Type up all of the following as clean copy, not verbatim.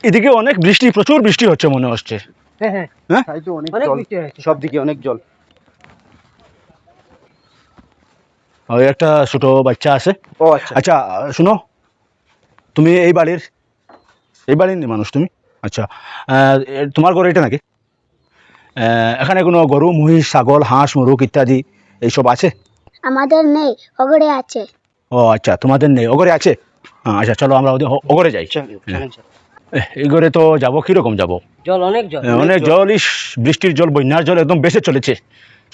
এদিকে অনেক বৃষ্টি, প্রচুর বৃষ্টি হচ্ছে মনে হচ্ছে। হ্যাঁ হ্যাঁ হ্যাঁ তাই তো অনেক অনেক জল, বৃষ্টি হয়েছে। সব দিকে অনেক জল। ওই একটা ছোট বাচ্চা আছে। ও আচ্ছা। আচ্ছা শুনো, তুমি এই বাড়ির মানুষ তুমি? আচ্ছা, তোমার ঘর এটা নাকি? এখানে কোনো গরু, মহিষ, ছাগল, হাঁস, মুরগ ইত্যাদি এইসব আছে? আমাদের নেই, ওগরে আছে। ও আচ্ছা, তোমাদের নেই, ওগরে আছে। আচ্ছা চলো আমরা ওদের ওগরে যাই। চলেন স্যার। এই ঘরে তো যাবো, কিরকম যাবো? জল, অনেক জল। অনেক জল, বৃষ্টির জল, বন্যার জল একদম বেসে চলেছে,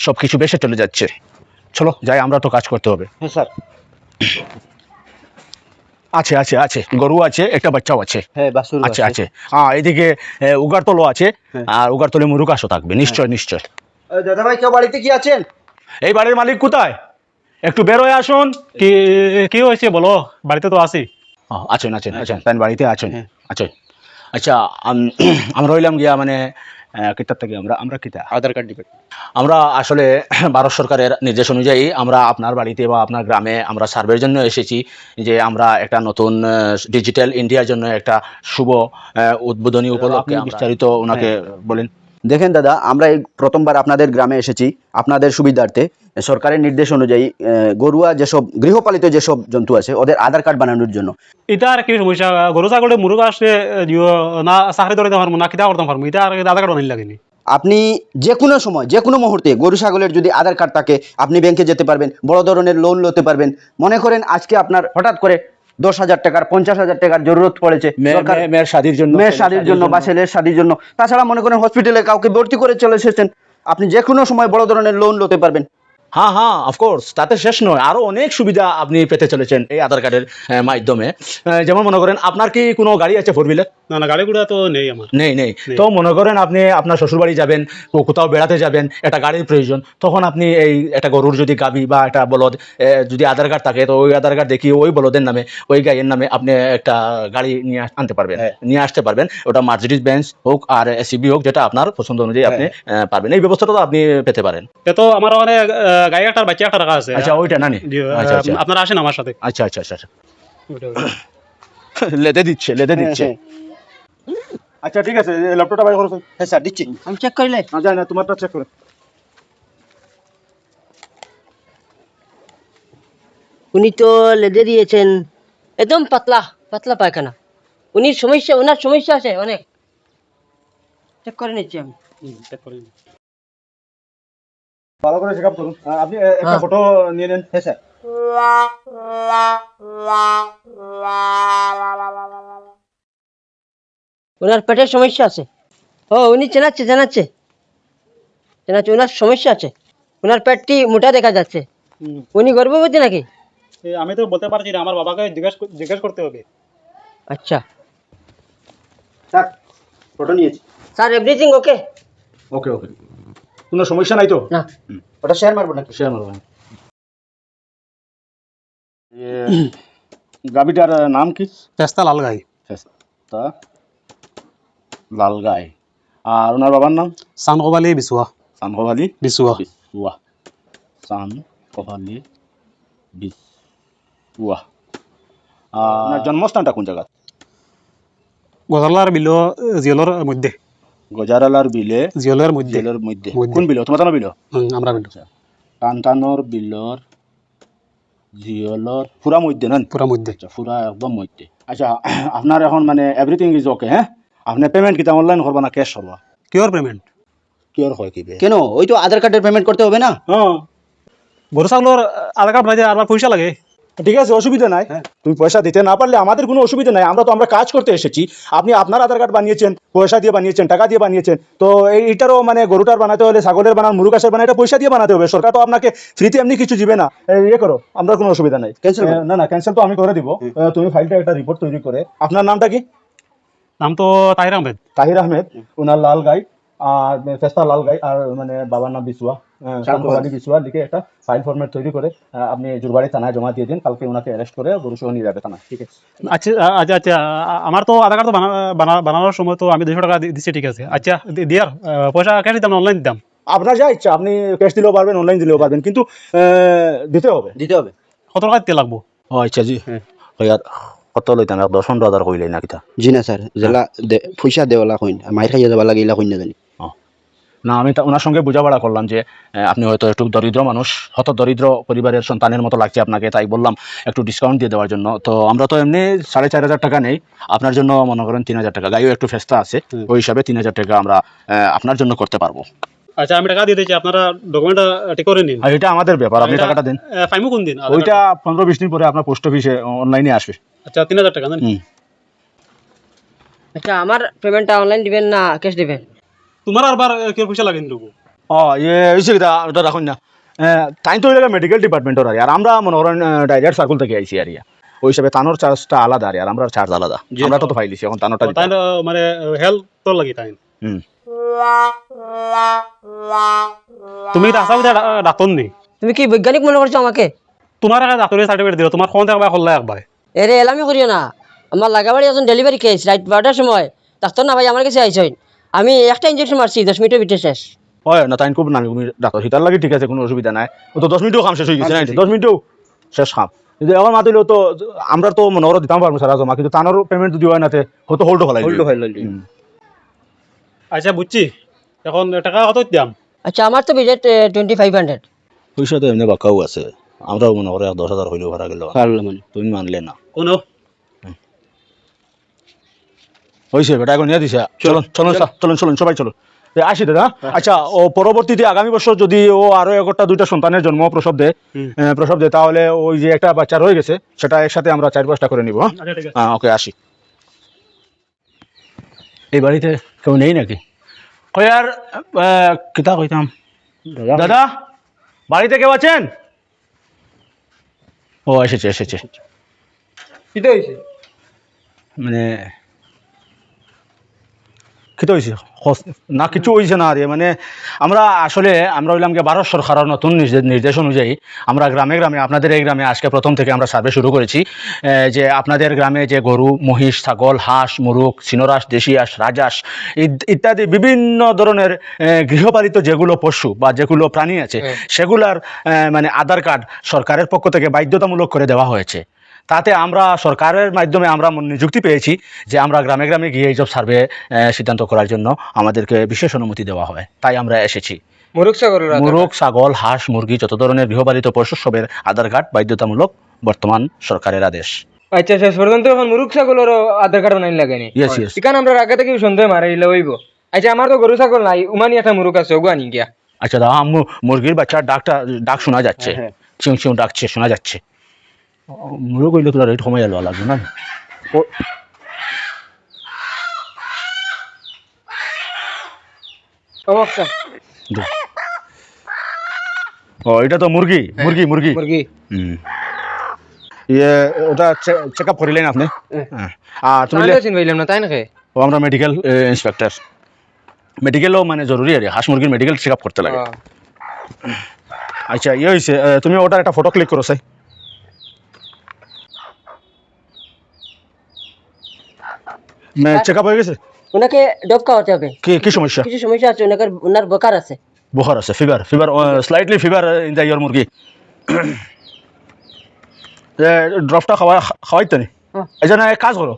সব কিছু বেসে চলে যাচ্ছে। চলো যাই, আমরা তো কাজ করতে হবে। হ্যাঁ স্যার। আছে আছে আছে, গরু আছে, একটা বাচ্চাও আছে। হ্যাঁ বাসুর আছে আছে। হ্যাঁ এদিকে উগারতলো আছে, হ্যাঁ। আর উগারতলে মুরুগাসও থাকবে, নিশ্চয় নিশ্চয়। দাদা ভাই কেউ বাড়িতে কি আছেন? এই বাড়ির মালিক কোথায়? একটু বের হয়ে আসুন। কি কি হয়েছে বলো, বাড়িতে তো আছি। আছেন আছেন আছেন, প্যান বাড়িতে আছেন। হ্যাঁ। আচ্ছা আচ্ছা, আমরা রইলাম গিয়া মানে কিতাব থেকে আমরা কিতা আধার কার্ড দিবেন। আমরা আসলে ভারত সরকারের নির্দেশ অনুযায়ী আমরা আপনার বাড়িতে বা আপনার গ্রামে আমরা সার্ভের জন্য এসেছি, যে আমরা একটা নতুন ডিজিটাল ইন্ডিয়ার জন্য একটা শুভ উদ্বোধনী উপলক্ষে বিস্তারিত ওনাকে বলেন। দেখেন দাদা, আমরা এই প্রথমবার আপনাদের গ্রামে এসেছি আপনাদের সুবিধার্থে। সরকারের নির্দেশ অনুযায়ী গরুয়া যেসব গৃহপালিত যেসব জন্তু আছে ওদের আধার কার্ড বানানোর জন্য। এটা আর কি সমস্যা, গরু ছাগলে মুরগ আসলে না চাকরি ধরে পারবো না, কিতা করতে পারবো, এটা আর আধার কার্ড বানাই লাগেনি। আপনি যে কোনো সময় যে কোনো মুহূর্তে গরু ছাগলের যদি আধার কার্ড থাকে আপনি ব্যাংকে যেতে পারবেন, বড় ধরনের লোন নিতে পারবেন। মনে করেন আজকে আপনার হঠাৎ করে 10,000 টাকার 50,000 টাকার জরুরত পড়েছে মেয়ের শাদির জন্য, মেয়ের শাদির জন্য বা ছেলের শাদির জন্য, তাছাড়া মনে করেন হসপিটালে কাউকে ভর্তি করে চলে এসেছেন, আপনি যে কোনো সময় বড় ধরনের লোন নিতে পারবেন। হ্যাঁ হ্যাঁ অফকোর্স, তাতে শেষ নয়, আরো অনেক সুবিধা আপনি পেতে চলেছেন এই আধার কার্ডের মাধ্যমে। যেমন মনে করেন আপনার কি কোনো গাড়ি আছে, 4 হুইলার? না না, গাড়ি ঘোড়া তো নেই আমার। নেই নেই। তো মনে করেন আপনি আপনার শ্বশুরবাড়ি যাবেন, কোথাও বেড়াতে যাবেন, একটা গাড়ির প্রয়োজন, তখন আপনি এই একটা গরুর যদি গাবি বা একটা বলদ যদি আধার কার্ড থাকে, তো ওই আধার কার্ড দেখিয়ে ওই বলদের নামে, ওই গাইয়ের নামে আপনি একটা গাড়ি নিয়ে আনতে পারবেন, নিয়ে আসতে পারবেন। ওটা মার্সিডিজ বেঞ্জ হোক আর এসইবি হোক, যেটা আপনার পছন্দ অনুযায়ী আপনি পারবেন। এই ব্যবস্থাটা তো আপনি পেতে পারেন। এ তো আমার মানে গাই একটা বাচ্চা একটা রাখা আছে। আচ্ছা ওইটা নানি। জি, আচ্ছা আচ্ছা আপনারা আসেন আমার সাথে। আচ্ছা আচ্ছা আচ্ছা। লেদে দিচ্ছে লেদে দিচ্ছে। আচ্ছা ঠিক আছে, ল্যাপটপটা বাইর করো। হ্যাঁ স্যার দিচ্ছি। আমি চেক করিলে না যায় না, তোমারটা চেক করো। উনি তো লেদে দিয়েছেন, একদম পাতলা পাতলা পায়খানা। ওনার সমস্যা আছে অনেক, চেক করে নিচ্ছি আমি। ভালো করে চেকআপ করুন। আপনি একটা ফটো নিয়ে নেন। হ্যাঁ স্যার। ওনার পেটের সমস্যা আছে। ও উনি চেনাচ্ছে ওনার সমস্যা আছে। ওনার পেটটি মোটা দেখা যাচ্ছে। উনি গর্ভবতী নাকি? আমি তো বলতে পারছি না, আমার বাবাকে জিজ্ঞেস করতে হবে। আচ্ছা স্যার ফটো নিয়েছি। Sir, everything okay? Okay okay, কোনো সমস্যা নাই তো? না। ওটা শেয়ার মারবো নাকি? শেয়ার মারবেন। গাবিটার নাম কি? চেষ্টা লাল গাই। তা লাল গাই। আর ওনার বাবার নাম? সানকবালি বিছুয়া। সানকবালি বিছুয়া। বিছুয়া। সানকবালি বিছুয়া। আপনার জন্মস্থানটা কোন জায়গা? গজালার বিল জিয়লের মধ্যে। গজারালার বিলে জিয়লের মধ্যে। জেলের মধ্যে। কোন বিল? তোমার বিল? আমরা বিল। টানটানোর বিলর জিয়লর পুরা মধ্যে না? পুরা মধ্যে। আচ্ছা পুরা একদম মধ্যে। আচ্ছা আপনার এখন মানে এভরিথিং ইজ ওকে? হ্যাঁ, আপনি পেমেন্ট কিটা অনলাইন করবা না ক্যাশ করবা? Cure payment. কিওর হয় কি? কেন, ওই তো আধার কার্ডের পেমেন্ট করতে হবে না? হ্যাঁ গরু ছাগলের আধার কার্ড বানাইতে আর পয়সা লাগে। ঠিক আছে, অসুবিধা নাই। তুমি পয়সা দিতে না পারলে আমাদের কোনো অসুবিধা নাই, আমরা কাজ করতে এসেছি। আপনি আপনার আধার কার্ড বানিয়েছেন, পয়সা দিয়ে বানিয়েছেন, টাকা দিয়ে বানিয়েছেন, তো এইটারও মানে গরুটার বানাতে হলে, ছাগলের বানান, মুরগাসের বানান, এটা পয়সা দিয়ে বানাতে হবে। সরকার তো আপনাকে ফ্রিতে এমনি কিছু দিবে না। ইয়ে করো, আমরা কোনো অসুবিধা নাই। Cancel করো। না না, ক্যান্সেল তো আমি করে দিব। তুমি ফাইলটা একটা রিপোর্ট তৈরি করে, আপনার নামটা কি? নাম তো তাহির আহমেদ। তাহির আহমেদ। ওনার লাল গাই আর ফেস্তা লাল গাই, আর মানে বাবার নাম বিছুয়া, শান্তবাড়ি বিছুয়া লিখে একটা ফাইল ফরম্যাট তৈরি করে আপনি জুরবাড়ি থানায় জমা দিয়ে দিন। কালকে ওনাকে অ্যারেস্ট করে গরু সহ নিয়ে যাবে থানা। ঠিক আছে? আচ্ছা আচ্ছা আচ্ছা, আমার তো আধার কার্ড তো বানানোর সময় তো আমি 200 টাকা দিচ্ছি, ঠিক আছে। আচ্ছা দিয়ার পয়সা ক্যাশ দিতাম না, অনলাইন দিতাম? আপনার যা ইচ্ছা, আপনি ক্যাশ দিলেও পারবেন, অনলাইন দিলেও পারবেন, কিন্তু দিতে হবে। দিতে হবে। কত টাকা দিতে লাগবো? ও আচ্ছা জি। কত লইতাম 10-15 হাজার কইলেই না কিতা জি না স্যার জেলা পয়সা দেওয়ালা কইন মাইর খাইয়া যাবা লাগে ইলা কইন না জানি না আমি ওনার সঙ্গে বোঝাপড়া করলাম যে আপনি হয়তো একটু দরিদ্র মানুষ, হত দরিদ্র পরিবারের সন্তানের মতো লাগছে আপনাকে, তাই বললাম একটু ডিসকাউন্ট দিয়ে দেওয়ার জন্য। তো আমরা তো এমনি 4,500 টাকা নেই, আপনার জন্য মনে করেন 3,000 টাকা, গাড়িও একটু ফেস্তা আছে, ওই হিসাবে 3,000 টাকা আমরা আপনার জন্য করতে পারবো। আচ্ছা আমি টাকা দিয়ে দিচ্ছি, আপনারা ডকুমেন্টটা ঠিক করে নিন। আর এটা আমাদের ব্যাপার, আপনি টাকাটা দেন। ফাইমু কোন দিন? ওইটা 15-20 দিন পরে আপনার পোস্ট অফিসে অনলাইনে আসবে। আচ্ছা 3,000 টাকা জানেন? আচ্ছা আমার পেমেন্টটা অনলাইন দিবেন না ক্যাশ দিবেন? তোমার আরবার কি পয়সা লাগে কিন্তু? হয়েছে কিতা ওটা রাখুন না, তাই তো ওইটা মেডিকেল ডিপার্টমেন্টের আর আমরা মনে করেন ডাইরেক্ট সার্কুল থেকে আইসি আর ওই হিসাবে তানোর চার্জটা আলাদা আর আমরা চার্জ আলাদা, আমরা তো ফাইলিছি এখন তানোটা তাই মানে হেল্প তো লাগি তাই। তুমি তো আশা ডাক্তার নেই, তুমি কি বৈজ্ঞানিক মনে করছো আমাকে? তোমার একটা ডাক্তারের সার্টিফিকেট দিল, তোমার ফোন একবার করলে একবার। এরে এলামি করিও না, আমার লাগাবাড়ি এখন ডেলিভারি কেস রাইট 12টার সময়, ডাক্তার না ভাই আমার কাছে আইসেন, আমি একটা ইঞ্জেকশন মারছি 10 মিনিটের ভিতরে শেষ। হয় না তাই খুব নামি ডাক্তার হিতার লাগে, ঠিক আছে কোনো অসুবিধা নাই, ও তো 10 মিনিটও কাম শেষ হয়ে গেছে, 10 মিনিটও শেষ কাম। কিন্তু এখন মাতিলেও তো আমরা তো মনে করো দিতাম পারবো সারা জমা, কিন্তু তানোর পেমেন্ট যদি হয় না হয়তো হোল্ড ফেলাই। আচ্ছা বুঝছি, এখন টাকা কত দাম? আচ্ছা আমার তো বাজেট 2500। পয়সা তো এমনি বাক্কাও আছে, আমরাও মনে করে 10,000 হইলেও ভাড়া গেল, তুমি মানলে না কোনো হয়েছে বেটা, এখন নিয়ে দিছে। চলুন চলুন চলুন চলুন সবাই চলুন, আসি দাদা। আচ্ছা ও পরবর্তীতে আগামী বছর যদি ও আরো 1টা-2টা সন্তানের জন্ম প্রসব দেয় তাহলে ওই যে একটা বাচ্চা রয়ে গেছে সেটা একসাথে আমরা 4-5টা করে নিব। হ্যাঁ ওকে আসি। এই বাড়িতে কেউ নেই নাকি? কই আর কিতা কইতাম দাদা, বাড়িতে কেউ আছেন? ও এসেছে এসেছে। কিটা হইছে? মানে কিতা হয়েছে না, কিছু হয়েছে না রে, মানে আমরা আসলে আমরা হইলাম গিয়ে ভারত সরকারের নতুন নির্দেশ অনুযায়ী আমরা গ্রামে গ্রামে, আপনাদের এই গ্রামে আজকে প্রথম থেকে আমরা সার্ভে শুরু করেছি, যে আপনাদের গ্রামে যে গরু, মহিষ, ছাগল, হাঁস, মুরগ, সিনরাস, দেশি হাঁস, রাজহাঁস ইত্যাদি বিভিন্ন ধরনের গৃহপালিত যেগুলো পশু বা যেগুলো প্রাণী আছে সেগুলার মানে আধার কার্ড সরকারের পক্ষ থেকে বাধ্যতামূলক করে দেওয়া হয়েছে। তাতে আমরা সরকারের মাধ্যমে আমরা নিযুক্তি পেয়েছি যে আমরা গ্রামে গ্রামে গিয়ে এইসব সার্ভে সিদ্ধান্ত করার জন্য আমাদেরকে বিশেষ অনুমতি দেওয়া হয়, তাই আমরা এসেছি। মুরগ, ছাগল, হাঁস, মুরগি যত ধরনের গৃহপালিত পশু সবের আধার কার্ড বাধ্যতামূলক বর্তমান সরকারের আদেশ। আচ্ছা শেষ পর্যন্ত এখন মুরুখ ছাগলেরও আধার কার্ড বানাই লাগেনি? এখানে আমরা আগে থেকে সন্দেহ মারাইলে হইব। আচ্ছা আমার তো গরু ছাগল নাই, উমানি একটা মুরুখ আছে, ওগু আনি গিয়া। আচ্ছা দাদা, মুরগির বাচ্চার ডাক শোনা যাচ্ছে, চিউ চিউ ডাকছে শোনা যাচ্ছে। মুরগ হইলে তোলা রেট কমাই লওয়া লাগবে না? ও এটা তো মুরগি মুরগি মুরগি মুরগি ওটা চেক আপ করিলেন আপনি? আর তুমি পাইলাম না তাই নাকি? ও আমরা মেডিকেল ইন্সপেক্টর, মেডিকেলও মানে জরুরি আর হাঁস মুরগির মেডিকেল চেক আপ করতে লাগে। আচ্ছা হয়েছে, তুমি ওটার একটা ফটো ক্লিক করো চাই। চেক আপ হয়ে গেছে? ওনাকে ডোপ খাওয়াতে হবে। কি সমস্যা? কিছু সমস্যা আছে, ওনার বোকার আছে, বুখার আছে, fever slightly fever in the your মুরগি। ড্রপটা খাওয়াইতে নি? আচ্ছা না এক কাজ করো,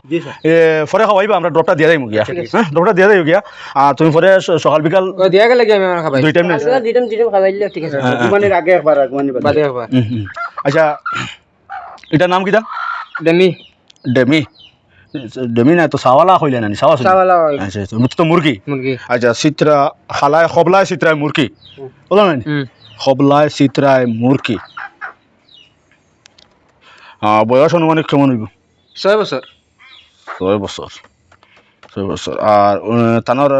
পরে খাওয়াইবা, আমরা ড্রপটা দিয়ে যাই মুরগিয়া, হ্যাঁ ড্রপটা দিয়ে যাই গিয়া, আর তুমি পরে সকাল বিকাল দিয়া গেলে কি আমি আমার খাবাই 2 টাইম না? দিটাম খাওয়াইলে ঠিক আছে। ঘুমানোর আগে একবার বাদে একবার। আচ্ছা এটার নাম কিটা? ডেমি ডেমি ডেমি না তো সাওয়ালা হইলে না? সাওয়ালা। আচ্ছা তুমি তো মুরগি। মুরগি আচ্ছা চিত্রা খবলায় চিত্রায় মুরগি বলো না? খবলায় চিত্রায় মুরগি। বয়স অনুমানিক কেমন হইব? 6 বছর। 6 বছর। 6 বছর। আর তানোর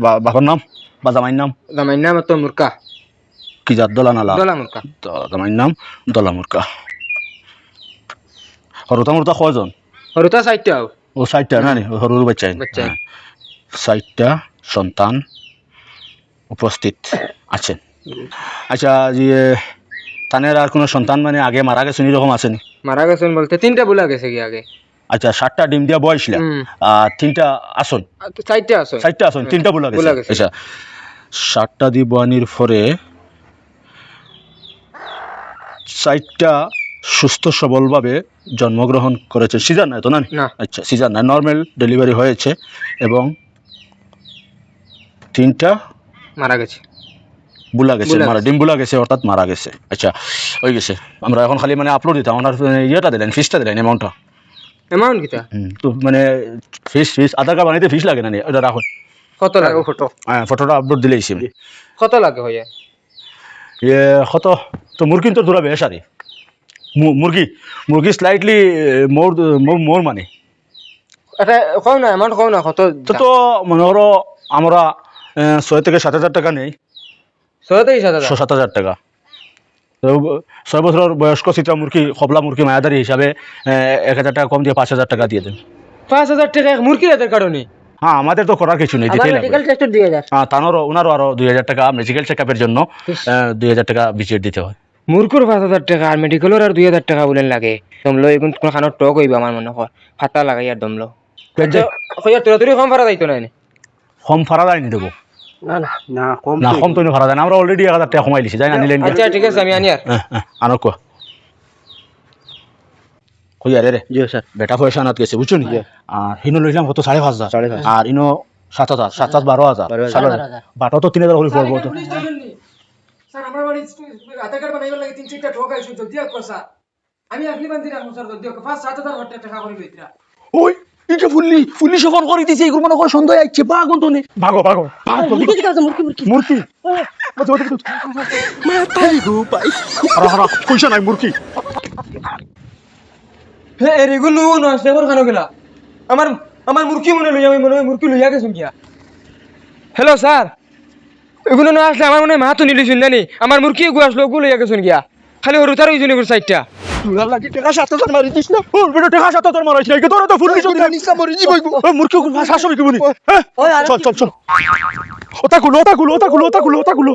বাবার নাম বা জামাইর নাম? জামাইর নাম তো মুরকা। কি জাত? দলা নালা? দলা মুরকা। জামাইর নাম দলা মুরকা। হরুতা মুরতা কয়জন? হরুতা 4টা। ও 4টা না? হরুর বাচ্চা 4টা সন্তান উপস্থিত আছেন। আচ্ছা যে তানের আর কোনো সন্তান মানে আগে মারা গেছেন এরকম আছেন? মারা গেছেন বলতে 3টা বুলা গেছে কি আগে। আচ্ছা 7টা ডিম দিয়া বয়সলা আর 3টা আসন? 4টা আসন। 4টা আসন, 3টা বুলা গেছে। আচ্ছা 7টা দি বয়ানির পরে 4টা সুস্থ সবলভাবে জন্মগ্রহণ করেছে, সিজার নয় তো না? না। আচ্ছা, সিজার নয়, নর্মাল ডেলিভারি হয়েছে এবং 3টা মারা গেছে। বুলা গেছে, বুলা মারা ডিম বুলা গেছে, অর্থাৎ মারা গেছে। আচ্ছা, হয়ে গেছে। আমরা এখন খালি মানে আপলোড দিতাম, ওনার ইয়েটা দিলেন, ফিসটা দিলেন, অ্যামাউন্টটা। অ্যামাউন্ট কিতা? তো মানে ফিস আধার কার্ড বানাইতে ফিস লাগে না নি? ওটা রাখুন, কত লাগে? হ্যাঁ ফটোটা আপলোড দিলেই সে কত লাগে হইয়া? কত তো মুরগি তো দূরা বেশ আরে মুরগি স্লাইটলি মোর মানে এটা কও না, অ্যামাউন্ট কও না কত? তো মনে করো আমরা 6 থেকে 7,000 টাকা নেই। 6,000 টাকা। তো 6 বছরের বয়স্ক চিত্রা মুরগি, খবলা মুরগি মায়াদারি হিসাবে 1,000 টাকা কম দিয়ে 5,000 টাকা দিয়ে দেন। 5,000 টাকা এক মুরগির আধার কার্ড নেই? হ্যাঁ, আমাদের তো করার কিছু নেই, আমার দিতেই মেডিকেল লাগবে। টেস্ট 2000। হ্যাঁ, তানোরও ওনারও আরো 2,000 টাকা মেডিকেল চেকআপের জন্য 2,000 টাকা ভিজিট দিতে হয়। মুরকুর 5,000 টাকা আর মেডিকেলের আর 2,000 টাকা বলেন লাগে। দমলো এখন কোন খানোর টক হইবা আমার মনে হয়, ফাটা লাগাই আর দমলো। হইয়া তোরা কম ভাড়া যাইতো না? কম ভাড়া দেয়নি দেবো না না না কম না, কম তো ভাড়া দেয় না, আমরা অলরেডি 1,000 টাকা কমাই লিছি, যাই না নিলেন? আচ্ছা ঠিক আছে, আমি আনি আর। আনো কোয়া কই আরে রে জি স্যার। বেটা পয়সা আনাত গেছে, বুঝছো নি? আর হিনো লইলাম কত 5,500, 5,500 আর ইনো 7,000, 7,000 12,000, 12,000 বাটা তো 3,000 করে পড়বো। তো স্যার আমার বাড়ি আধার কার্ড বানাইবার লাগে 3-4টা ঠক আইছো, জলদি কর স্যার। আমি আপনি বান্ধি রাখুন স্যার, জলদি 5,000-7,000 টাকা করে লইতরা। ওই এটা ফুল্লি সফর করে দিছে, এগুলো মনে করে সন্দেহ আইছে, পাগল তো নে, ভাগো ভাগো মুরগি দিকে আছে, মুরগি মূর্তি মাথায় গো পাই, হারা পয়সা নাই মূর্তি। হে এগুলো নয় সেবর খানো গেলা। আমার আমার মুরগি মনে লইয়া, আমি মনে হয় মুরগি লইয়া গেছুন গিয়া। হ্যালো স্যার, এগুলো না আসলে আমার মনে হয় মাহাতো নিলিছুন জানি, আমার মুরগি এগু আসলো, ওগুলো লইয়া গেছুন গিয়া। খালি ওর উতার হইছুন এগুলো সাইডটা। তুলার লাগি টাকা 7,000 মারি দিস না, ওর বেটা টাকা 7,000 মারাইছ না, তোরা তো ফুল্লি সব নিস না, মরি জীবই মূর্তি কোন ভাষা সবই কি বলি। চল চল চল, ওটা গুলো